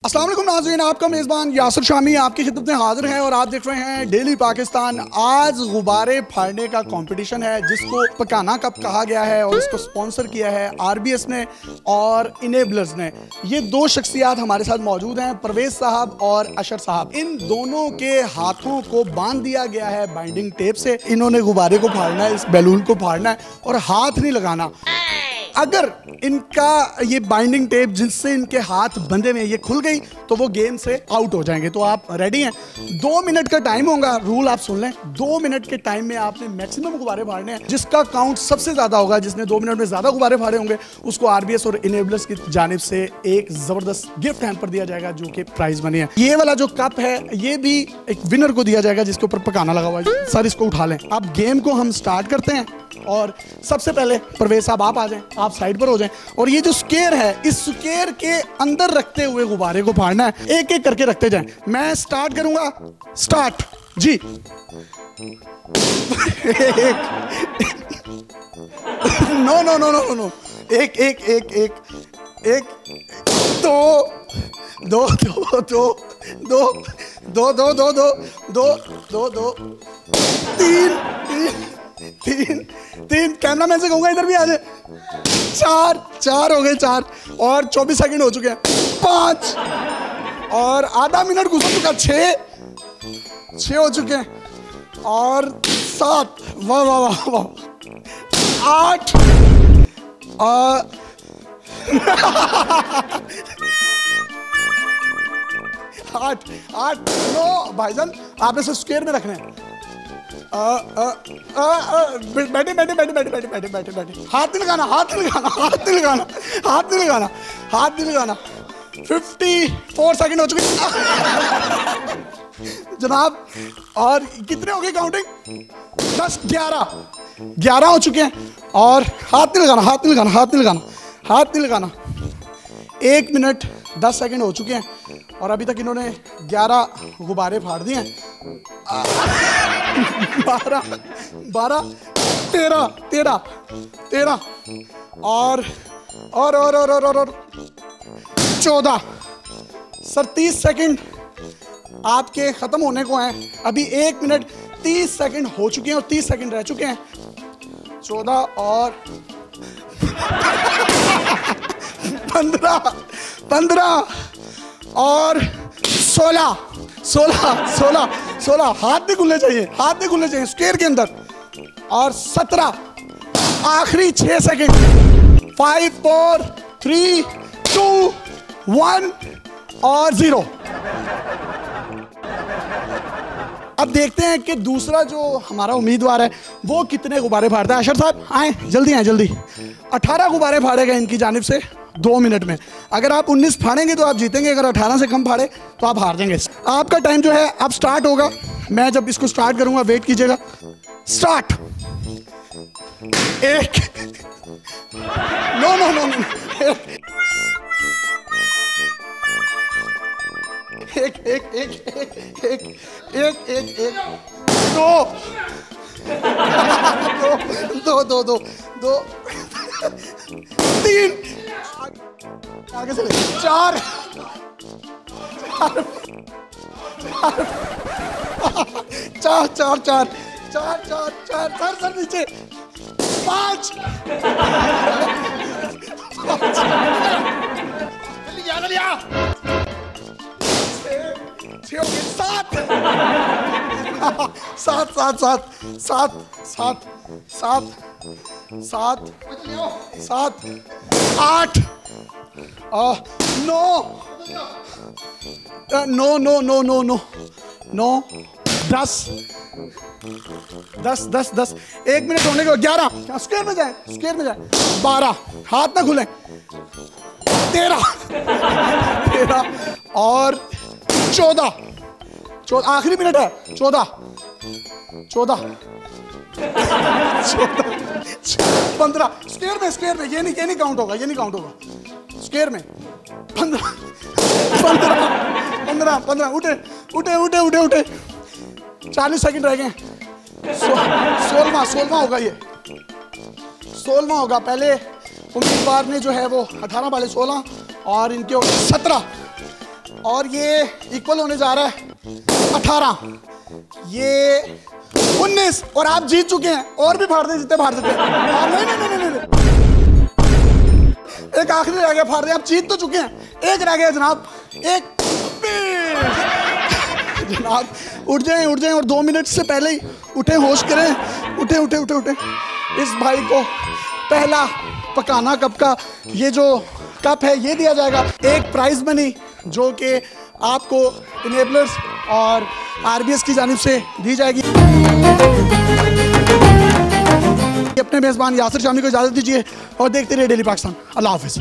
अस्सलाम वालेकुम नाज़रीन, आपका मेज़बान यासिर शामी आपकी खिदमत में हाजिर है और आप देख रहे हैं डेली पाकिस्तान। आज गुब्बारे फाड़ने का कंपटीशन है जिसको पकाना कप कहा गया है और इसको स्पॉन्सर किया है आरबीएस ने और इनेबलर्स ने। ये दो शख्सियात हमारे साथ मौजूद हैं, परवेज साहब और अशर साहब। इन दोनों के हाथों को बांध दिया गया है बाइंडिंग टेप से। इन्होंने गुब्बारे को फाड़ना है, इस बैलून को फाड़ना है और हाथ नहीं लगाना। अगर इनका ये बाइंडिंग टेप जिससे इनके हाथ बंधे हुए ये खुल गई तो वो गेम से आउट हो जाएंगे। तो आप रेडी हैं? 2 मिनट का टाइम होगा। रूल आप सुन लें, 2 मिनट के टाइम में आपने मैक्सिमम गुब्बारे फाड़ने हैं। जिसका काउंट सबसे ज्यादा होगा, जिसने 2 मिनट में ज्यादा गुब्बारे फाड़े होंगे, उसको आरबीएस और इनेबलर्स की जानिब से एक जबरदस्त गिफ्ट हैम्पर दिया जाएगा जो कि प्राइज मनी है। ये वाला जो कप है ये भी एक विनर को दिया जाएगा जिसके ऊपर पकाना लगा हुआ है। सर इसको उठा लें। अब गेम को हम स्टार्ट करते हैं और सबसे पहले परवेज साहब आप आ जाएं, आप साइड पर हो जाएं और ये जो स्क्वायर है इस स्क्वायर के अंदर रखते हुए गुब्बारे को फाड़ना है। एक एक करके रखते जाएं। मैं स्टार्ट करूंगा। स्टार्ट जी। एक no no no no no एक एक एक एक एक दो दो दो दो दो दो दो दो दो दो दो दो तीन तीन तीन कैमरामैन से कहूंगा इधर भी आ जाए। चार हो गए, 4 और 24 सेकंड हो चुके हैं। 5 और आधा मिनट गुजर चुका। 6 हो चुके हैं और 7। वाह वाह वाह वाह। 8 8 9 भाईजान आपने से स्क्वायर में रखना है। बैठे बैठे बैठे बैठे बैठे बैठे बैठे बैठे। हाथ नहीं लगाना, हाथ नहीं लगाना, हाथ नहीं लगाना, हाथ नहीं लगाना, हाथ नहीं लगाना। 54 सेकंड हो चुके जनाब। और कितने हो गए काउंटिंग? 10 11 हो चुके हैं और हाथ नहीं लगाना, हाथ नहीं लगाना, हाथ नहीं लगाना, हाथ नहीं लगाना। 1 मिनट 10 सेकंड हो चुके हैं और अभी तक इन्होंने 11 गुब्बारे फाड़ दिए हैं। 12 13 और 14। सर 30 सेकंड आपके खत्म होने को हैं। अभी 1 मिनट 30 सेकंड हो चुके हैं और 30 सेकंड रह चुके हैं। 14 और 15 और 16 हाथ नहीं खुलने चाहिए, हाथ नहीं खुलने चाहिए स्क्वायर के अंदर। और 17 आखिरी 6 सेकंड। 5 4 3 2 1 और 0। अब देखते हैं कि दूसरा जो हमारा उम्मीदवार है वो कितने गुब्बारे फाड़ता है। अशर साहब आए, जल्दी आए, जल्दी। 18 गुब्बारे फाड़े गए इनकी जानिब से 2 मिनट में। अगर आप 19 फाड़ेंगे तो आप जीतेंगे, अगर 18 से कम फाड़े तो आप हार जाएंगे। आपका टाइम जो है अब स्टार्ट होगा। मैं जब इसको स्टार्ट करूंगा वेट कीजिएगा। Start. 1 no no no no एक एक एक एक एक एक एक एक 2 2 2 2 3 आगे से 4 सर नीचे 5 7 8 9 10 1 मिनट होने को 11 स्क्वायर में जाए, स्क्वायर में जाए। 12 हाथ ना खुले। 13 और 14 आखिरी मिनट है। 14 15 स्क्वायर में ये नहीं काउंट होगा, ये नहीं काउंट होगा। स्क्वायर में 15 उठे 40 सेकंड रह गए। 16वां होगा, ये 16वां होगा। पहले उम्मीदवार ने जो है वो 18 वाले 16 और इनके 17 और ये इक्वल होने जा रहा है 18, ये 19 और आप जीत चुके हैं। और भी फाड़ दें जितने फाड़ सकते हैं। नहीं नहीं नहीं नहीं, एक आखिरी रह गया फाड़ दें। आप जीत तो चुके हैं, एक रह गया जनाब। एक जनाब उठ जाएं और 2 मिनट से पहले ही उठे, होश करें, उठे उठे उठे उठे। इस भाई को पहला पकाना कप का ये जो कप है ये दिया जाएगा। एक प्राइज मनी जो कि आपको इनेबलर्स और आरबीएस की जानिब से दी जाएगी। अपने मेजबान यासिर शामी को इजाजत दीजिए और देखते रहिए डेली पाकिस्तान। अल्लाह हाफिज।